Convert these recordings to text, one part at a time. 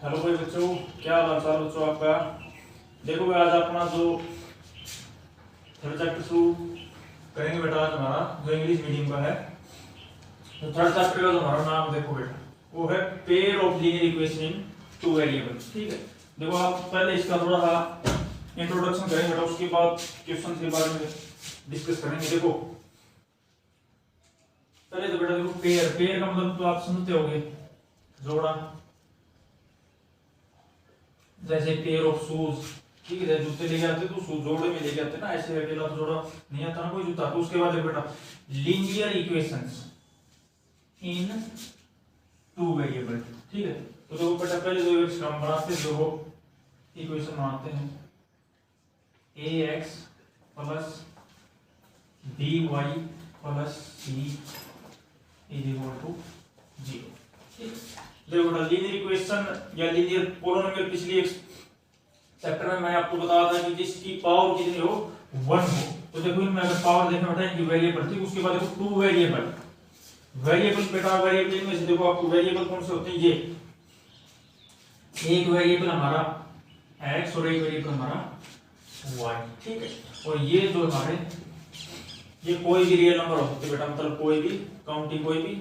Hello भाई बच्चों, क्या हाल चाल बच्चों आपका। देखो भाई, आज अपना जो थर्ड चैप्टर शुरू करेंगे बेटा। आज हमारा जो इंग्लिश मीडियम का है, तो थर्ड चैप्टर का जो हमारा नाम देखो बेटा, वो है pair of linear equation in two variables. ठीक है, देखो आप पहले इसका थोड़ा सा इंट्रोडक्शन करेंगे बेटा, उसके बाद क्वेश्चन के बारे में डिस्कस करेंगे। देखो पहले तो बेटा देखो, पेयर पेयर का मतलब तो आप समझते होंगे, जोड़ा। जैसे पेयर ऑफ शूज, ठीक है, जूते लेके आते तो शूज जोड़े में लेके आते ना, ऐसे अकेला तो जोड़ा नहीं आता ना कोई जूता। तो उसके बाद देखो बेटा, लीनियर इक्वेशंस इन टू वेरिएबल। ठीक है, तो देखो बेटा, पहले जो हम बनाते हैं, देखो इक्वेशन बनाते हैं ax plus by plus c is equal to 0। ठीक है, देखो बेटा, लीनियर इक्वेशन या लीनियर पोलिनोमियल, पिछली एक चैप्टर में मैंने आपको बताया था कि जिसकी पावर कितनी हो, 1 हो। तो देखो इनमें अगर पावर देखना बेटा, इनकी वेरिएबल थी, उसके बाद देखो टू वेरिएबल बेटा, वेरिएबल में से देखो आपको वेरिएबल कौन से होते हैं, ये एक वेरिएबल हमारा x और एक वेरिएबल हमारा y। ठीक है, और ये जो हमारे, ये कोई भी रियल नंबर हो सकते हैं बेटा, मतलब कोई भी काउंटिंग, कोई भी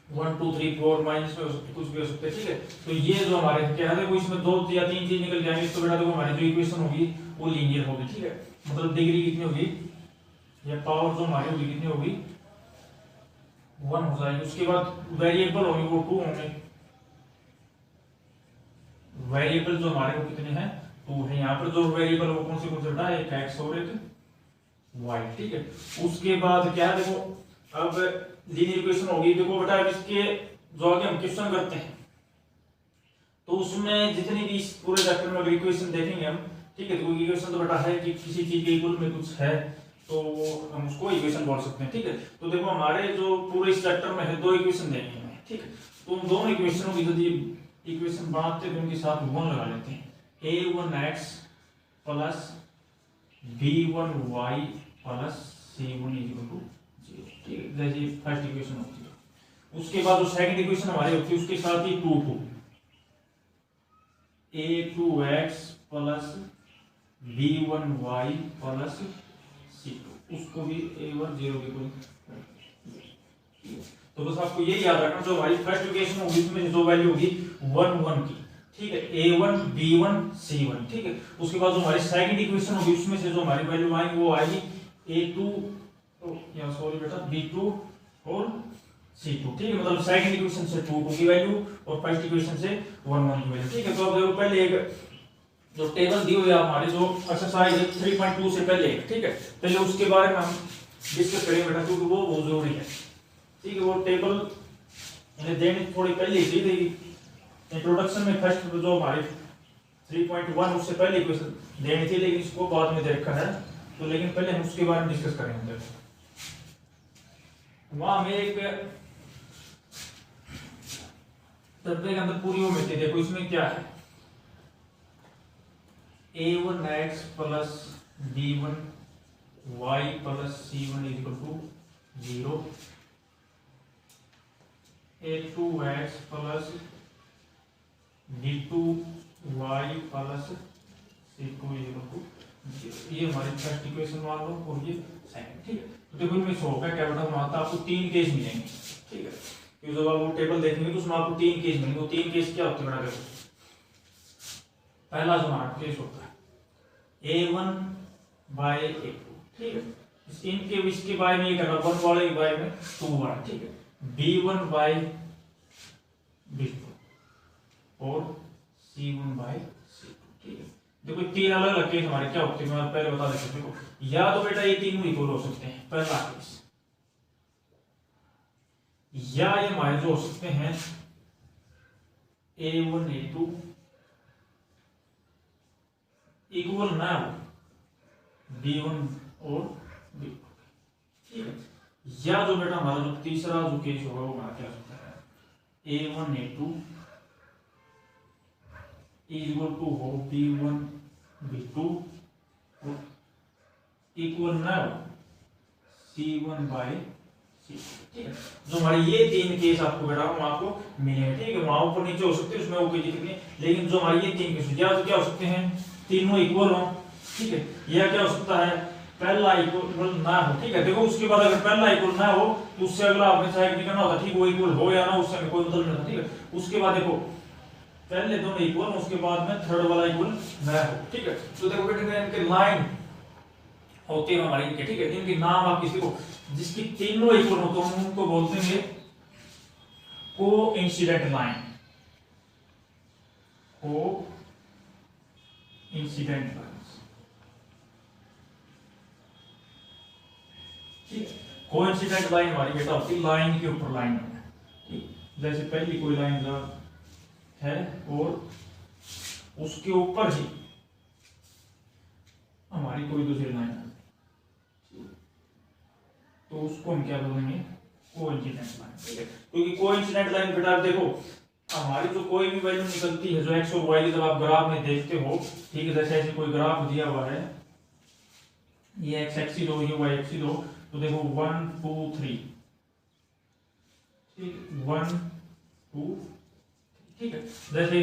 1 2 3 4 माइनस में हो सकते, कुछ भी हो सकते हैं। ठीक है, तो ये जो हमारे क्या है, देखो इसमें दो या तीन चीज निकल जाएंगे, तो बेटा देखो हमारी जो इक्वेशन होगी वो लीनियर होगी। ठीक है, मतलब डिग्री कितनी होगी, या पावर जो हमारी होगी कितनी होगी, 1 हो जाएगी। उसके बाद वेरिएबल होंगे वो 2 होंगे। वेरिएबल जो हमारे वो कितने हैं, 2 है। यहाँ पर जो वेरिएबल वो कौन से बेटा, एक x और एक y। ठीक है, उसके बाद क्या है, देखो अब लीनियर इक्वेशन होगी। देखो बेटा, अब इसके जो आगे हम क्वेश्चन करते हैं, तो उसमें जितनी भी इस पूरे चैप्टर में अगर इक्वेशन देखेंगे हम, ठीक है, तो इक्वेशन तो बेटा है कि किसी चीज के इक्वल में कुछ है तो हम उसको इक्वेशन बोल सकते हैं। ठीक है, तो देखो हमारे जो पूरे इस चैप्टर में है, दो इक्वेशन देंगे हमें। ठीक है, तो उन दोनों इक्वेशनों की यदि इक्वेशन बनाते हैं तो उनके साथ 1 लगा लेते हैं। a1x plus b1y plus c1 equal to 0। ठीक है, जैसे फर्स्ट इक्वेशन होती है। उसके बाद जो सेकंड इक्वेशन हमारी होती है, उसके साथ ही 2 a2x plus b1y plus c2, उसको भी a1 0 के इक्वल। तो बस आपको यही याद रखना, जो हमारी फर्स्ट इक्वेशन होगी उसमें जो वैल्यू होगी 1 1 की, ठीक है, a1 b1 c1। ठीक है, उसके बाद जो हमारी सेकंड इक्वेशन होगी उसमें से जो हमारी वैल्यू आएगी वो आएगी a2, या सॉरी बेटा, b2 और c2। ठीक है, मतलब सेकंड इक्वेशन से 2 2 की वैल्यू और फर्स्ट इक्वेशन से 1 1 की वैल्यू। ठीक है, तो अब देखो पहले एक जो टेबल दी हुई है हमारी, जो एक्सरसाइज है 3.2 से पहले, ठीक है, पहले उसके बारे में हम डिस्कस करेंगे बेटा, क्योंकि वो बहुत जरूरी है। ठीक है, वो टेबल इन्हें देने थोड़ी पहले ही दी थी इंट्रोडक्शन में, फर्स्ट जो हमारी 3.1 उससे पहले इक्वेशन देनी थी, लेकिन इसको बाद में दे रखा है, तो लेकिन पहले हम उसके बारे में डिस्कस करेंगे। वहां में एक डब्बे के अंदर पूरी वो मिलती है, देखो इसमें क्या है, a1x plus b1y plus c1 equal to 0, a2x plus b2y plus c2 equal to 0। ये हमारी फर्स्ट इक्वेशन मान लो, और ये सेकंड। ठीक है, तो देखो इनमें से होगा क्या बेटा, वहां आपको 3 केस मिलेंगे। ठीक है, क्योंकि जब आप वो टेबल देखेंगे तो उसमें आपको 3 केस मिलेंगे। वो 3 केस क्या होते हैं बेटा, देखो पहला जो हमारा केस होता है a1 बाय a2। ठीक है, इनके इसके बाय में ये करना, 1 वाले के बाय में 2 वाला। ठीक है, b1 बाय b2 और c1 बाय c2। ठीक है, देखो 3 अलग अलग केस हमारे क्या होते हैं, मैं पहले बता देता हूं। देखो या तो बेटा ये तीनों इक्वल हो सकते हैं, पहला केस, या ये हमारे जो हो सकते हैं a1 a2 इक्वल ना हो b1 और b2। ठीक है, या जो बेटा हमारा जो तीसरा जो केस होगा वो हमारा क्या हो सकता है, a1 a2 इक्वल टू हो b1 b2 इक्वल ना हो c1 बाय सी, ठीक है। जो हमारे ये तीन केस आपको बेटा हम आपको मिलेंगे, ठीक है। वहां ऊपर नीचे हो सकते हैं, उसमें वो कोई दिक्कत नहीं, लेकिन जो हमारे ये तीन केस या तो क्या हो सकते हैं, तीनों इक्वल हो, ठीक है, या क्या हो सकता है पहला इक्वल ना हो, ठीक है। देखो उसके बाद अगर पहला इक्वल ना हो तो उससे अगला आपने चाहे निकालना होता, ठीक, वो इक्वल हो या ना उससे हमें कोई मतलब नहीं होता, ठीक है। उसके बाद देखो पहले दोनों इक्वल, उसके बाद में थर्ड वाला इक्वल ना हो, ठीक है। तो देखो बेटा इनके लाइन होते हैं हमारे इनके, ठीक है। इनके नाम आप किसी को जिसकी तीनों इक्वल हो तो हम उनको बोलते हैं कोइंसिडेंट लाइन, कोइंसिडेंट लाइन, ठीक है। कोइंसिडेंट लाइन हमारी बेटा होती है लाइन के ऊपर लाइन है, ठीक। जैसे पहली कोई लाइन है और उसके ऊपर ही हमारी कोई दूसरी लाइन है, तो उसको हम क्या बोलेंगे, कोइंसिडेंट लाइन, ठीक है। क्योंकि कोइंसिडेंट लाइन बेटा आप देखो हमारी जो कोई भी वैल्यू निकलती है जो एक्स और वाई जब आप ग्राफ में देखते हो, ठीक है, जैसे ऐसे कोई ग्राफ दिया हुआ है, ये एक्स एक्सिस हो, ये वाई एक्सिस हो, तो देखो 1 2 3, ठीक, 1 2, ठीक है। जैसे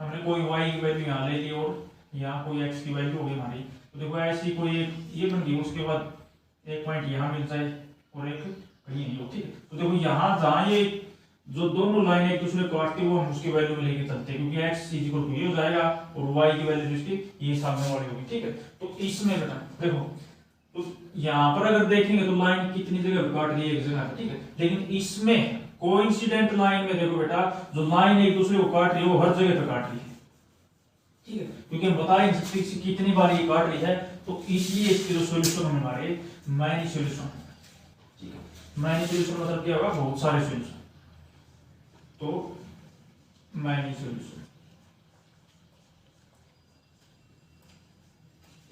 हमने कोई y की वैल्यू यहाँ ले ली और यहाँ कोई x की वैल्यू होगी हमारी, तो देखो ऐसी कोई एक ये बन गई, उसके बाद एक पॉइंट यहाँ मिल जाए और एक कहीं नहीं हो, ठीक है। तो देखो यहाँ जहाँ ये जो दोनों लाइन एक दूसरे को काटती है वो हम उसकी वैल्यू में लेके चलते हैं, क्योंकि x इक्वल टू ये हो जाएगा और y की वैल्यू जिसकी ये सामने वाली होगी, ठीक है। तो इसमें बेटा देखो तो यहाँ पर अगर देखेंगे तो लाइन कितनी जगह काट रही है, एक जगह, ठीक है। लेकिन इसमें कोइंसिडेंट लाइन में देखो बेटा जो लाइन एक दूसरे को काट रही है वो हर जगह पे काट रही है, ठीक है, क्योंकि हम बता नहीं सकते कितनी बार ये काट रही है, तो इसलिए इसके जो सॉल्यूशन हमारे मैनी सॉल्यूशन, ठीक है। मैनी सॉल्यूशन मतलब क्या होगा, बहुत सारे सॉल्यूशन, तो मैनी सॉल्यूशन,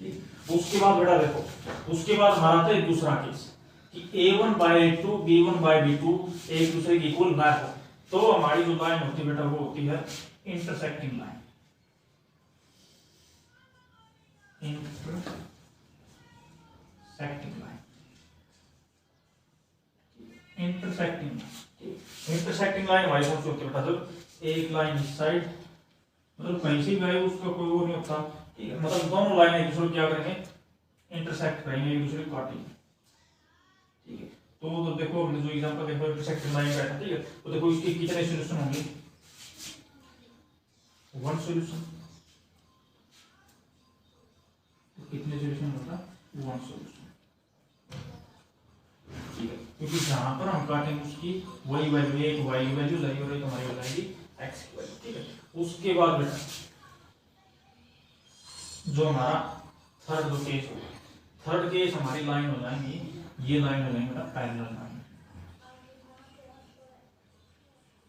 ठीक। उसके बाद बेटा देखो उसके बाद हमारा था एक दूसरा केस कि a1/a2 b1/b2 एक दूसरे के इक्वल ना हो, तो हमारी जो लाइन होती है बेटा वो होती है intersecting line, intersecting line, intersecting, intersecting line हमारी कौन सी होती है बेटा, जब एक लाइन इस साइड मतलब कहीं से भी आए उसका कोई वो नहीं होता, ठीक है, मतलब दोनों लाइन एक दूसरे को क्या करेंगे, इंटरसेक्ट करेंगे, एक दूसरे को काटेंगे, ठीक है। तो देखो हमने जो एग्जांपल देखो इंटरसेक्टिंग लाइन का है, ठीक है। तो देखो इसके कितने सॉल्यूशन होंगे, वन सॉल्यूशन, कितने सॉल्यूशन होगा, वन सॉल्यूशन, ठीक है। क्योंकि जहां पर हम काटेंगे उसकी वही वैल्यू, एक y की वैल्यू जाएगी और एक हमारी हो जाएगी x की वैल्यू, ठीक है। उसके बाद बेटा जो हमारा थर्ड जो केस होगा, थर्ड केस हमारी लाइन हो जाएंगी, ये लाइन हो जाएंगे बेटा parallel line,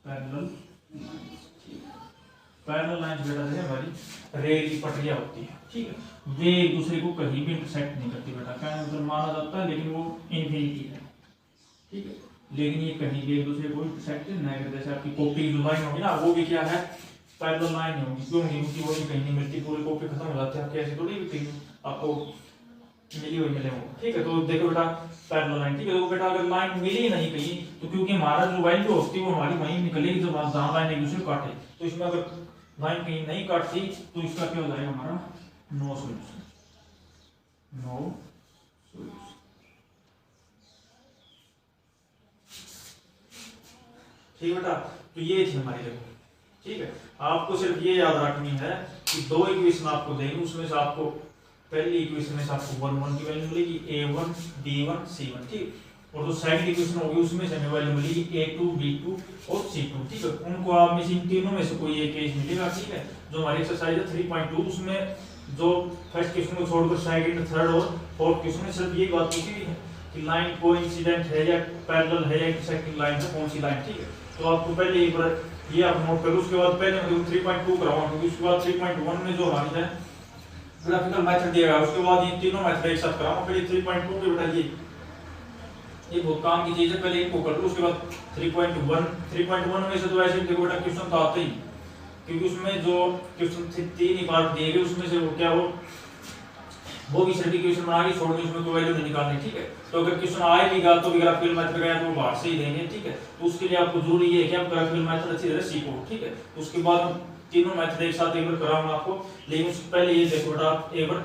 parallel, parallel line बेटा जैसे हमारी रेल की पटरियां होती है, ठीक है, वे एक दूसरे को कहीं भी इंटरसेक्ट नहीं करती बेटा, क्या मतलब माना जाता है लेकिन वो इनफिनिटी है, ठीक है, लेकिन ये कहीं भी एक दूसरे को इंटरसेक्ट नहीं करते। जैसे आपकी कॉपी की जो लाइन होगी ना वो भी क्या है, पैरेलल लाइन होगी, क्यों नहीं, क्योंकि वो भी कहीं नहीं मिलती, पूरे कॉपी खत्म हो जाते हैं, आपके ऐसे थोड़ी भी कहीं आपको मिली हुई मिले हो, ठीक है। तो देखो बेटा पैरेलल लाइन, ठीक है, तो बेटा अगर लाइन मिली नहीं कहीं तो क्योंकि हमारा जो वैल्यू होती है वो हमारी वहीं निकलेगी जब जहां लाइन एक दूसरे को काटे, तो इसमें अगर लाइन कहीं नहीं काटती तो इसका क्या हो जाएगा हमारा नो सॉल्यूशन, नो सॉल्यूशन, ठीक बेटा। तो ये थी हमारी देखो, ठीक है। आपको सिर्फ ये याद रखनी है कि दो इक्वेशन आपको देंगे, उसमें से आपको पहली इक्वेशन में से आपको 1 1 की वैल्यू मिलेगी a1 b1 c1, ठीक, और जो सेकंड इक्वेशन होगी उसमें से हमें वैल्यू मिलेगी a2 b2 और c2, ठीक है। उनको आप में से इन तीनों में से कोई एक केस मिलेगा, ठीक है। जो हमारी एक्सरसाइज है 3.2 उसमें जो फर्स्ट क्वेश्चन को छोड़कर सेकंड, थर्ड और फोर्थ क्वेश्चन में सिर्फ ये बात पूछी गई है कि लाइन कोइंसिडेंट है या पैरेलल है या इंटरसेक्टिंग लाइन है, कौन सी लाइन, ठीक है। तो आपको पहले एक बार ये आप नोट करो, उसके बाद पहले मैं 3.2 कराऊंगा, क्योंकि उसके बाद 3.1 में जो हमारी है ग्राफिकल मेथड दिया गया, उसके बाद ये तीनों मेथड एक साथ कराऊंगा। पहले 3.2 पे बेटा ये बहुत काम की चीज है, पहले इनको कर लो, उसके बाद 3.1 में से तो ऐसे देखो बेटा क्वेश्चन तो आते ही, क्योंकि उसमें जो क्वेश्चन थे 3 ही पार्ट दिए गए, उसमें से वो क्या हो वो भी सिर्फ इक्वेशन बना के छोड़ दी, उसमें कोई वैल्यू नहीं निकालनी, ठीक है। तो अगर क्वेश्चन आएगा तो भी ग्राफिकल मेथड का तो बाहर से ही देंगे, ठीक है। तो उसके लिए आपको जरूरी है कि आप ग्राफिकल मेथड अच्छी तरह सीखो, ठीक है। तो उसके बाद हम तीनों मेथड एक साथ एक बार कराऊंगा आपको, लेकिन उससे पहले ये देखो बेटा आप एक बार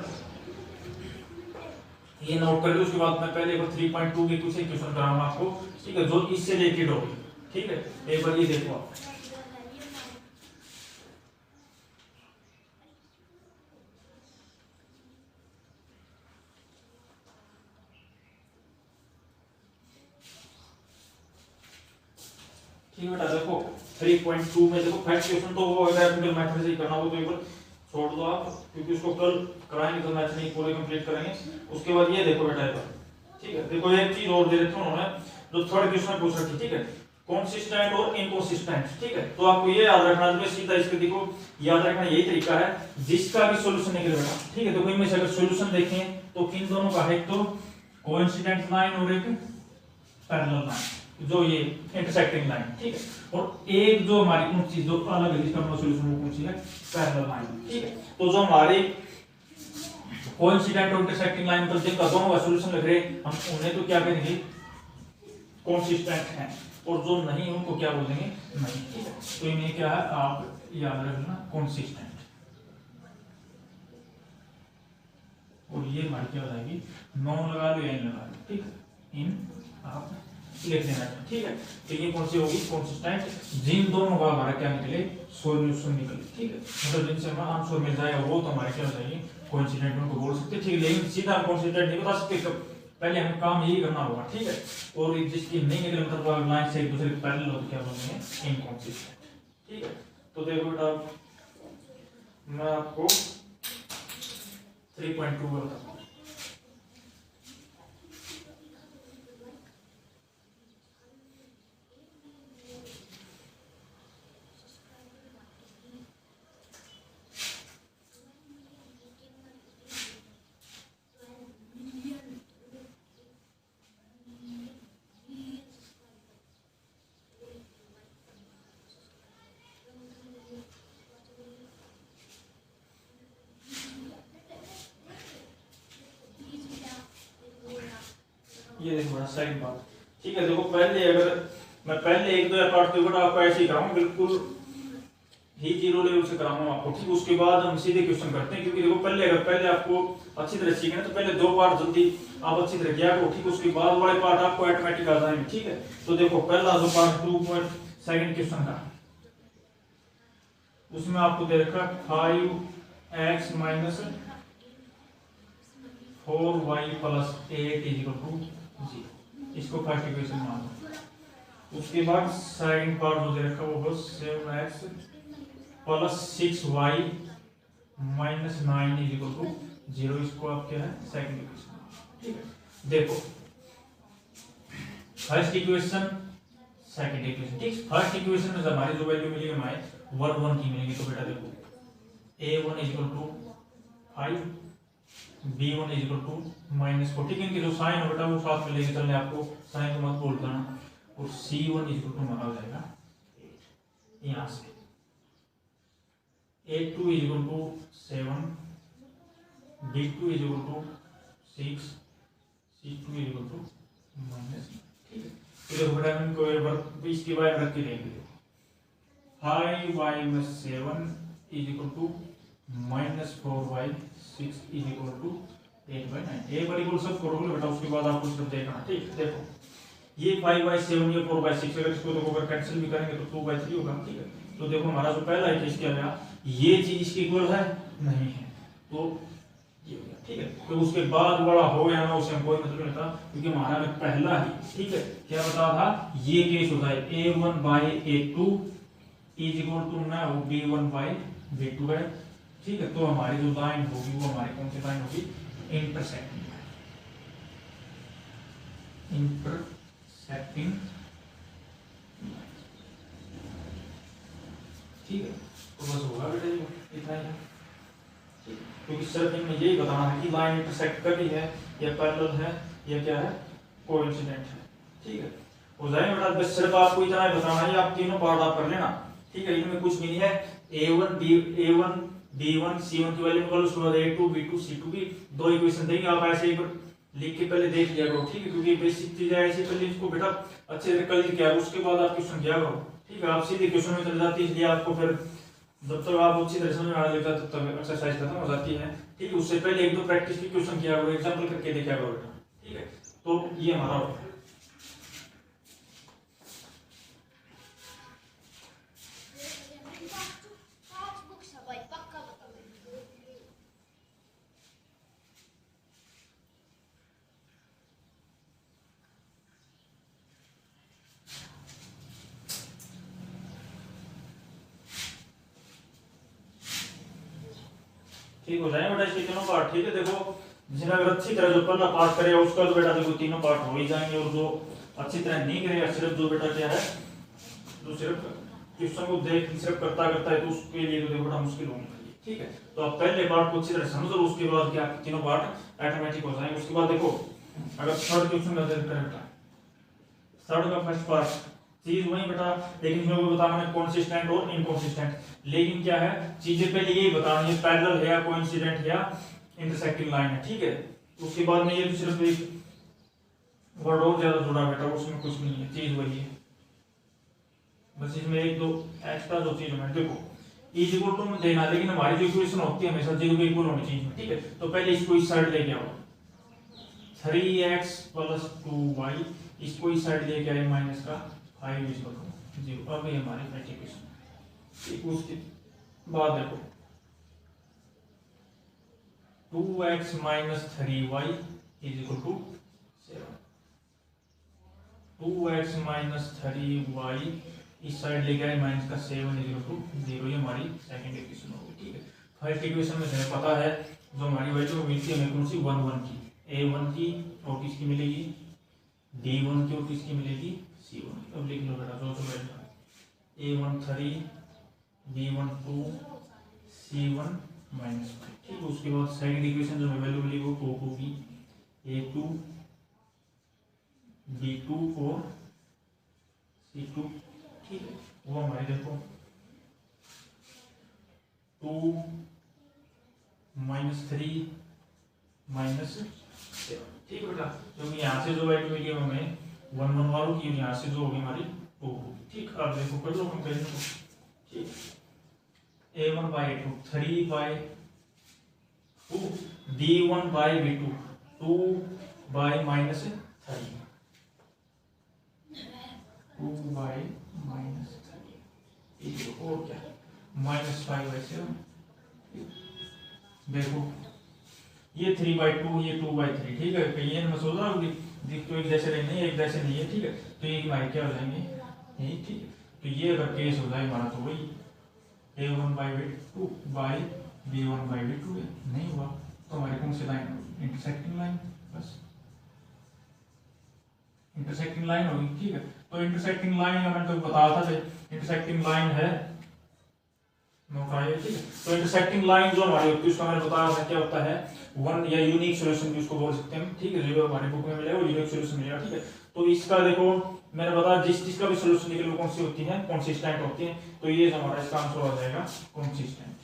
ये नोट कर लो। उसके बाद मैं पहले एक बार 3.2 के कुछ क्वेश्चन कराऊंगा आपको, ठीक है, जो इससे रिलेटेड होगी, ठीक है। एक बार ये देखो आप, ठीक है बेटा। देखो 3.2 में देखो फर्स्ट क्वेश्चन तो वो ग्राफिकल मेथड से ही करना, वो तो एक बार छोड़ दो आप, क्योंकि उसको कल कराएंगे तो मैथ नहीं पूरे कंप्लीट करेंगे। उसके बाद ये देखो बेटा एक बार, ठीक है। देखो एक चीज और दे रखी है उन्होंने, जो थर्ड क्वेश्चन पूछ रखी, ठीक है, कंसिस्टेंट और इनकंसिस्टेंट, ठीक है। तो आपको ये याद रखना है, सीधा इसके देखो याद रखना यही तरीका है जिसका भी सॉल्यूशन निकले बेटा, ठीक है। तो इनमें से अगर सॉल्यूशन देखें तो किन दोनों का है, एक तो कोइंसिडेंट लाइन और एक पैरेलल लाइन, जो ये इंटरसेक्टिंग लाइन, ठीक है। और एक जो हमारी कौन सी जो अलग है जिसका सॉल्यूशन वो कौन सी है, पैरेलल लाइन, ठीक है। तो जो हमारी कोइंसिडेंट और इंटरसेक्टिंग लाइन पर जिनका दोनों का सॉल्यूशन लग रहे हैं, हम उन्हें तो क्या करेंगे, कंसिस्टेंट है, और जो नहीं उनको क्या बोलेंगे, नहीं, ठीक है। तो इन्हें क्या है आप याद रखना, कंसिस्टेंट। और ये हमारी क्या हो जाएगी, नॉन लगा लो या इन लगा लो, ठीक है, इन आप लिख देना, ठीक है। तो ये कौन सी होगी, कंसिस्टेंट, जिन दोनों का हमारा क्या निकले, सॉल्यूशन निकले, ठीक है। मतलब जिनसे हमें आंसर मिल जाएगा वो तो हमारे क्या हो जाएगी, कोइंसिडेंट उनको बोल सकते हैं, ठीक है। लेकिन सीधा हम कंसिस्टेंट नहीं बता सकते, पहले हमें काम यही करना होगा, ठीक है। और जिसकी नहीं निकले मतलब लाइन से एक दूसरे के पैरेलल हो तो क्या बोलेंगे, इनकंसिस्टेंट, ठीक है। तो देखो बेटा मैं आपको 3.2 बताता हूं। ये देखो बड़ा सेकंड पार्ट, ठीक है। देखो पहले अगर मैं पहले एक दो पार्ट तो आपको ऐसे ही कराऊंगा, बिल्कुल ही जीरो लेवल से कराऊंगा आपको, ठीक। उसके बाद हम सीधे क्वेश्चन करते हैं, क्योंकि देखो पहले आपको अच्छी तरह सीखना, तो पहले दो पार्ट जल्दी आप अच्छी तरह किया करो, ठीक। उसके बाद वाले पार्ट आपको ऑटोमेटिक आ जाएंगे, ठीक है। तो देखो पहला जो पार्ट 2.2 क्वेश्चन का, उसमें आपको दे रखा 5x minus 4y plus 8 equal to 0, इसको फर्स्ट इक्वेशन मान लो। उसके बाद सेकंड पार्ट जो दे रखा वो 7x plus 6y minus 9 equal to 0, इसको आप क्या है, सेकंड इक्वेशन, ठीक है। देखो फर्स्ट इक्वेशन सेकंड इक्वेशन, ठीक। फर्स्ट इक्वेशन में हमारी जो वैल्यू मिलेगी हमारे 1 1 की मिलेगी, तो बेटा देखो a1 equal to 5, b1 equal to -4, ठीक है। इनके जो साइन हो बेटा वो साथ में लेके चलने, आपको साइन को मत भूल जाना। और c1 इक्वल टू हमारा हो जाएगा 8, यहाँ से a2 equal to 7, b2 equal to 6, c2 equal to -, ठीक है। तो देखो बेटा इनको एक बार इसके बारे में रख के देख लीजिए, 5y - 7 equal to -4y 6 equal to 8/9, एक बार इक्वल सब करोगे बेटा, उसके बाद आपको सिर्फ देखना, ठीक है। देखो ये 5/7 ये 4/6, अगर इसको देखो अगर कैंसिल भी करेंगे तो 2/3 होगा, ठीक है। तो देखो हमारा जो पहला है क्या गया, ये चीज इसके इक्वल है नहीं है, तो ये हो गया, ठीक है। तो उसके बाद बड़ा हो या ना उसे हम कोई मतलब नहीं था, क्योंकि हमारा अगर पहला ही, ठीक है, क्या बता था, ये केस होता है a1/a2 इक्वल टू ना वो b1/b2 है, ठीक है। तो हमारी जो लाइन होगी वो हमारी कौन सी लाइन होगी, इंटरसेक्टिंग ठीक है। तो बस होगा बेटा ये इतना ही है, क्योंकि सिर्फ इनमें यही बताना है कि लाइन इंटरसेक्ट कर रही है या पैरेलल है या क्या है, कोइंसिडेंट है, ठीक है। हो जाएगा बेटा, बस सिर्फ आपको इतना ही बताना है, आप तीनों पार्ट आप कर लेना, ठीक है। इनमें कुछ भी नहीं है, a1 b1 c1 की वैल्यू निकालो, उसके बाद a2 b2 c2 की दो इक्वेशन देंगे। आप ऐसे ही लिख के पहले देख लिया करो, ठीक है, क्योंकि बेसिक चीज है ऐसे, पहले इसको बेटा अच्छे से कर लिया, उसके बाद आप क्वेश्चन किया करो, ठीक है। आप सीधे क्वेश्चन में चले जाती है, इसलिए आपको फिर जब तक आप अच्छी तरह समझ में आ लेता तब तक एक्सरसाइज खत्म हो जाती है, ठीक है। उससे पहले एक दो प्रैक्टिस की क्वेश्चन किया करो, एग्जांपल करके देखा करो बेटा, ठीक है। तो ये हमारा हो गया। ठीक हो जाए बेटा इसके तीनों पार्ट, ठीक है। देखो जिन्हें अगर अच्छी तरह जो पहला पार्ट करेगा उसका तो बेटा देखो तीनों पार्ट हो ही जाएंगे, और जो अच्छी तरह नहीं करेगा, सिर्फ जो बेटा क्या है, जो सिर्फ क्वेश्चन को देख सिर्फ करता करता है, तो उसके लिए तो देखो बेटा मुश्किल होगी, ठीक है। तो आप पहले पार्ट को अच्छी तरह समझो, उसके बाद क्या तीनों पार्ट ऑटोमेटिक हो जाएंगे। उसके बाद देखो अगर थर्ड क्वेश्चन का करें बेटा, थर्ड का फर्स्ट पार्ट चीज वही बेटा, लेकिन इसमें वो बताना है कंसिस्टेंट और इनकंसिस्टेंट। लेकिन क्या है, चीजें पहले यही बताना है पैरेलल है या कोइंसिडेंट है या इंटरसेक्टिंग लाइन है, ठीक है। उसके बाद में ये तो सिर्फ एक वर्ड और ज्यादा जुड़ा बेटा, उसमें कुछ नहीं है, चीज वही है, बस इसमें एक दो एक्स्ट्रा जो चीज है। देखो इज इक्वल टू में देना, लेकिन हमारी जो इक्वेशन होती है हमेशा जीरो के इक्वल होनी चाहिए, ठीक है। तो पहले इसको इस साइड लेके आओ, 3x + 2y, इसको इस साइड लेके आए माइनस का 5 इज इक्वल टू 0। अब ये हमारी नेट इक्वेशन, ठीक। उसके बाद देखो 2x - 3y is equal to 7, 2x - 3y इस साइड लेके आए माइनस का 7 इज इक्वल टू 0। ये हमारी सेकंड इक्वेशन होगी, ठीक है। फर्स्ट इक्वेशन में हमें पता है जो हमारी वैल्यू मिलती है हमें कौन सी, 1 1 की, a1 की और किसकी मिलेगी, d1 की और किसकी मिलेगी, c1 की। अब लिख लो बेटा जो जो वैल्यू है, a1 3, b1 2, c1 -5, ठीक। उसके बाद सेकंड इक्वेशन जो हमें वैल्यू मिली वो 2 2 की, a2 b2 और c2, ठीक है। वो हमारे देखो 2 -3 -7, ठीक बेटा। क्योंकि यहाँ से जो वैल्यू मिली हमें 1 1 वालों की, यहाँ से जो होगी हमारी 2 होगी, ठीक। अब देखो कर लो कंपेरिजन को, ठीक। a1/2 3/2, b1/b2 2/-3, 2/-3, और क्या -5/7। देखो ये 3/2, ये 2/3, ठीक है। कहीं ये मत सोचना दिख तो एक जैसे नहीं है, एक जैसे नहीं है, ठीक है। तो ये हमारे क्या हो जाएंगे यही, ठीक है। तो ये अगर केस हो जाए हमारा तो वही a1/2 b1/b2 नहीं हुआ, तो हमारी कौन सी लाइन होगी, इंटरसेक्टिंग लाइन, बस इंटरसेक्टिंग लाइन होगी, ठीक है। तो इंटरसेक्टिंग लाइन मैंने तो बताया था, इंटरसेक्टिंग लाइन है ठीक है। तो इंटरसेक्टिंग लाइन जो हमारी होती है उसका मैंने बताया था क्या होता है, वन या यूनिक सॉल्यूशन भी उसको बोल सकते हैं, ठीक है। जो हमारी बुक में मिलेगा वो यूनिक सॉल्यूशन मिलेगा, ठीक है। तो इसका देखो मैंने बताया जिस चीज का भी सॉल्यूशन निकले वो कौन सी होती है, कंसिस्टेंट होती है। तो ये हमारा इसका आंसर हो जाएगा कंसिस्टेंट,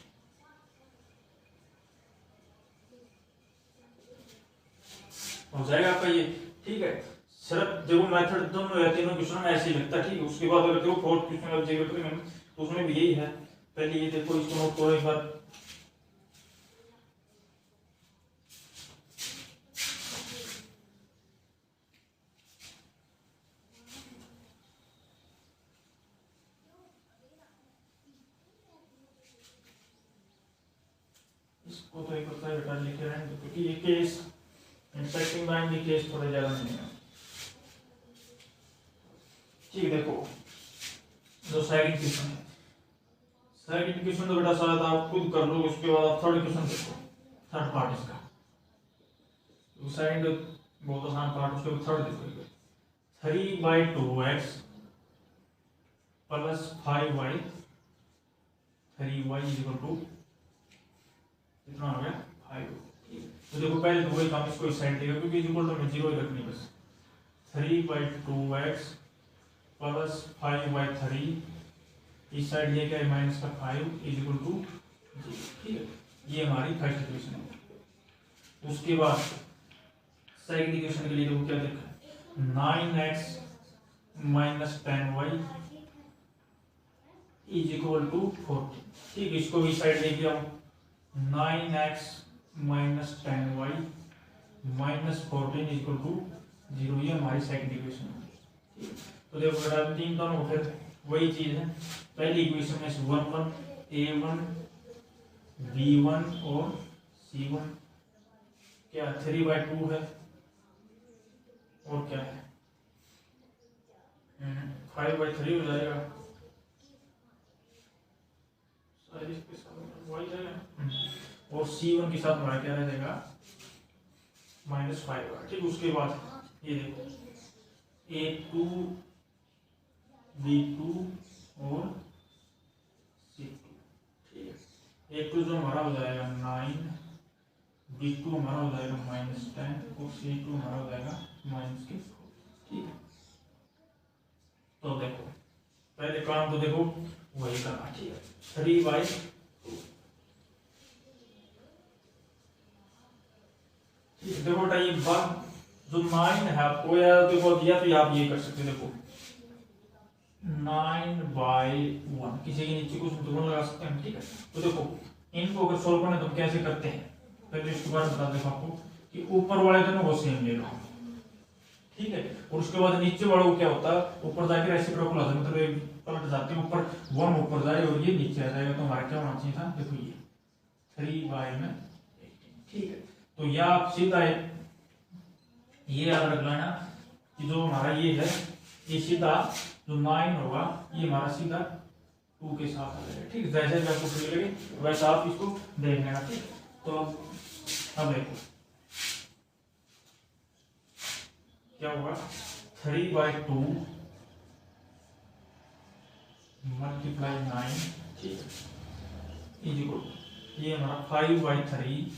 हो जाएगा आपका ये, ठीक है। सिर्फ देखो मेथड दोनों या तीनों क्वेश्चन में ऐसे ही लगता है, ठीक है। उसके बाद अगर देखो फोर्थ क्वेश्चन अगर देखो तो उसमें भी यही है। पहले ये देखो इसको नोट करो एक बार, इसको तो एक होता है बेटा लिखे रहेंगे क्योंकि ये केस इंटरसेक्टिंग लाइन के केस थोड़े ज्यादा नहीं है, ठीक है। देखो जो सेकंड क्वेश्चन है, सेकंड क्वेश्चन तो बेटा शायद आप खुद कर लो, उसके बाद आप थर्ड क्वेश्चन देखो, थर्ड पार्ट इसका। तो सेकंड बहुत आसान पार्ट, उसके बाद थर्ड देखो, 3/2x + 5y 3y = कितना हो गया 5। तो देखो पहले तो वही काम, इसको इस साइड देगा क्योंकि इक्वल टू में 0 ही रखनी बस। 3/2x + 5y 3 इस साइड लेके आए -5 = ठीक है, ये हमारी फर्स्ट इक्वेशन है। उसके बाद सेकंड इक्वेशन के लिए देखो क्या देखा, 9x minus 10y is equal to 40। ठीक, इसको भी साइड लेके आओ, 9x minus 10y minus 14 equal to 0, ये हमारी सेकंड इक्वेशन है। तो देखो बेटा तीन दोनों फिर वही चीज है, पहली इक्वेशन में 1 a1 b1 और c1 क्या 3/2 है और क्या है 5/3 हो जाएगा, और c1 के साथ हमारा क्या रहेगा -5। ठीक, उसके बाद ये देखो a2 b2 और c2। ठीक है, a2 जो हमारा हो जाएगा 9, b2 हमारा हो जाएगा -10 और c2 हमारा हो जाएगा -4। ठीक है, तो देखो पहले काम तो देखो वही करना। ठीक है, 3/2 देखो बेटा ये बात जो 9 है आपको या देखो दिया तो आप ये कर सकते हो, देखो 9/1 किसी के नीचे कुछ दोनों लगा सकते हैं। ठीक है, तो देखो इनको अगर सोल्व करना तो कैसे करते हैं, पहले इसके बारे में बता दें आपको कि ऊपर वाले दोनों वो सेम ले लो। ठीक है, और उसके बाद नीचे वालों को क्या होता है, ऊपर जाके रेसिप्रोकल होता है, मतलब ये पलट जाते हैं ऊपर, 1 ऊपर जाए और ये नीचे आ जाएगा, तो हमारा क्या होना चाहिए था, देखो ये 3/18। ठीक है, तो यह आप सीधा ये याद रख लेना कि जो हमारा ये है ये सीधा जो 9 होगा ये हमारा सीधा 2 के साथ आ जाएगा। ठीक है, जैसे जैसे आपको सही लगे वैसा आप इसको देख लेना। ठीक, तो अब देखो क्या होगा, 3/2 मल्टीप्लाई 9, ठीक है, इज इक्वल ये हमारा 5/3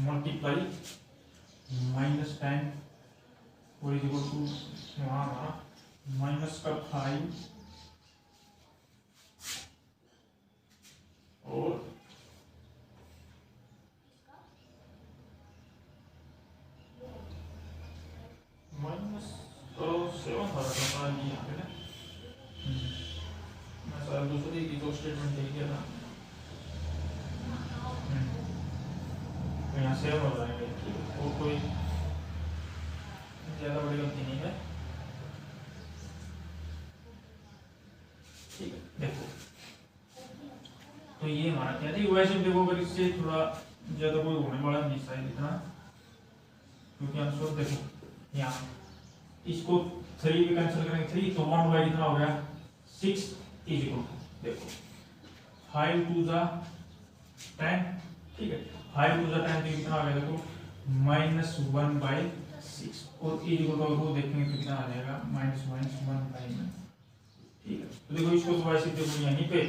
मल्टीप्लाई -10 और इज इक्वल टू वहाँ हमारा -5 और -7 था यहाँ पे ना, मैं सर दूसरी की तो स्टेटमेंट दे दिया था, तो यहाँ 7 हो जाएंगे। ठीक है, और कोई ज़्यादा बड़ी गलती नहीं है। ठीक है, देखो तो ये हमारा क्या है, वैसे देखो अगर इससे थोड़ा ज़्यादा कोई होने वाला नहीं शायद इतना, क्योंकि आंसर देखो यहाँ इसको 3 भी कैंसिल करेंगे 3, तो 1/, कितना हो गया 6 इज इक्वल टू देखो 5 2 जा 10। ठीक है, 5 2 जा 10 तो कितना आ गया देखो -1/6 और इज इक्वल टू को देखेंगे तो कितना आ जाएगा -1/9। ठीक है, तो देखो इसको तो वैसे देखो यहीं पे।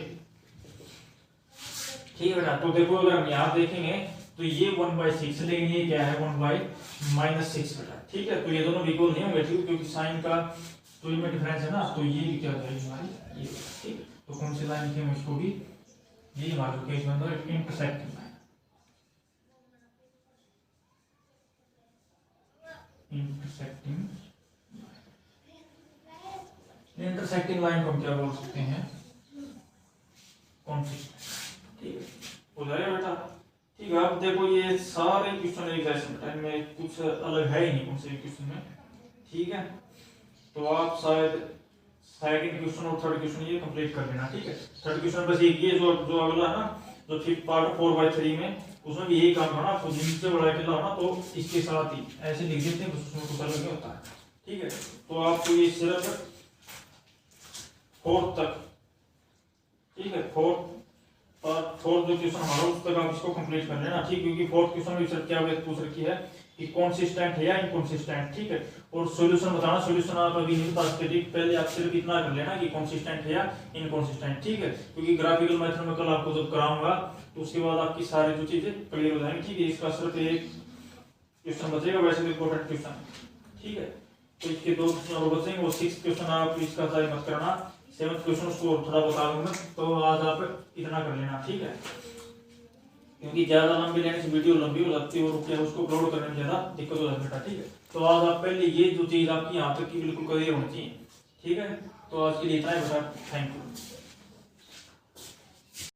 ठीक है बेटा, तो देखो अगर हम यहाँ देखेंगे तो ये 1/6 लेकिन ये क्या है 1/-6 बेटा। ठीक है, तो ये दोनों इक्वल नहीं होंगे, ठीक है, क्योंकि साइन का तो इनमें डिफरेंस है ना, तो ये भी क्या हो जाएगी हमारी ये। ठीक है, तो कौन सी लाइन लिखेंगे इसको भी, ये हमारा जो केस बनता है इंटरसेक्टिंग लाइन। इंटरसेक्टिंग लाइन को हम क्या बोल सकते हैं, कॉन्सिस्टेंट। ठीक है, हो जाएगा बेटा। ठीक है, अब देखो ये सारे क्वेश्चन एक जैसे बेटा, इनमें कुछ अलग है ही नहीं कौन से क्वेश्चन में। ठीक है, तो आप शायद सेकंड क्वेश्चन और थर्ड क्वेश्चन ये कंप्लीट कर लेना। ठीक है, थर्ड क्वेश्चन बस एक ये जो अगला है ना, जो फिफ्थ पार्ट 4/3 में, उसमें भी यही काम करना, आपको जिनसे बड़ा अकेला होना तो इसके साथ ही ऐसे लिख देते हैं, उसमें कुछ अलग नहीं होता है। ठीक है, तो आपको ये सिर्फ 4 तक, ठीक है, 4 जो क्वेश्चन हमारा उस तक आप इसको कंप्लीट कर लेना। ठीक, क्योंकि 4th क्वेश्चन में सर क्या पूछ रखी है कि कंसिस्टेंट है या इनकंसिस्टेंट। ठीक है, और सॉल्यूशन बताना, सॉल्यूशन आप अभी नहीं बता सकते। ठीक, पहले आप सिर्फ इतना कर लेना कि कंसिस्टेंट है या इनकंसिस्टेंट। ठीक है, क्योंकि ग्राफिकल मेथड में कल आपको जब कराऊंगा तो उसके बाद आपकी सारी जो चीजें क्लियर हो जाएंगी। ठीक है, इसका सिर्फ एक क्वेश्चन बचेगा, वैसे तो इंपॉर्टेंट क्वेश्चन। ठीक है, तो इसके 2 क्वेश्चन और बचेंगे, वो 6th क्वेश्चन आप इसका ट्राई मत करना, 7th क्वेश्चन उसको थोड़ा बता दूंगा, तो आज आप इतना कर लेना, ठीक है। क्योंकि ज्यादा लंबी लेने से वीडियो लंबी हो जाती है और क्या उसको अपलोड करने में ज्यादा दिक्कत हो जाती है बेटा, ठीक है। तो आज आप पहले ये जो चीज आपकी यहाँ तक की बिल्कुल क्लियर होनी चाहिए, ठीक है। तो आज के लिए इतना ही बेटा, थैंक यू।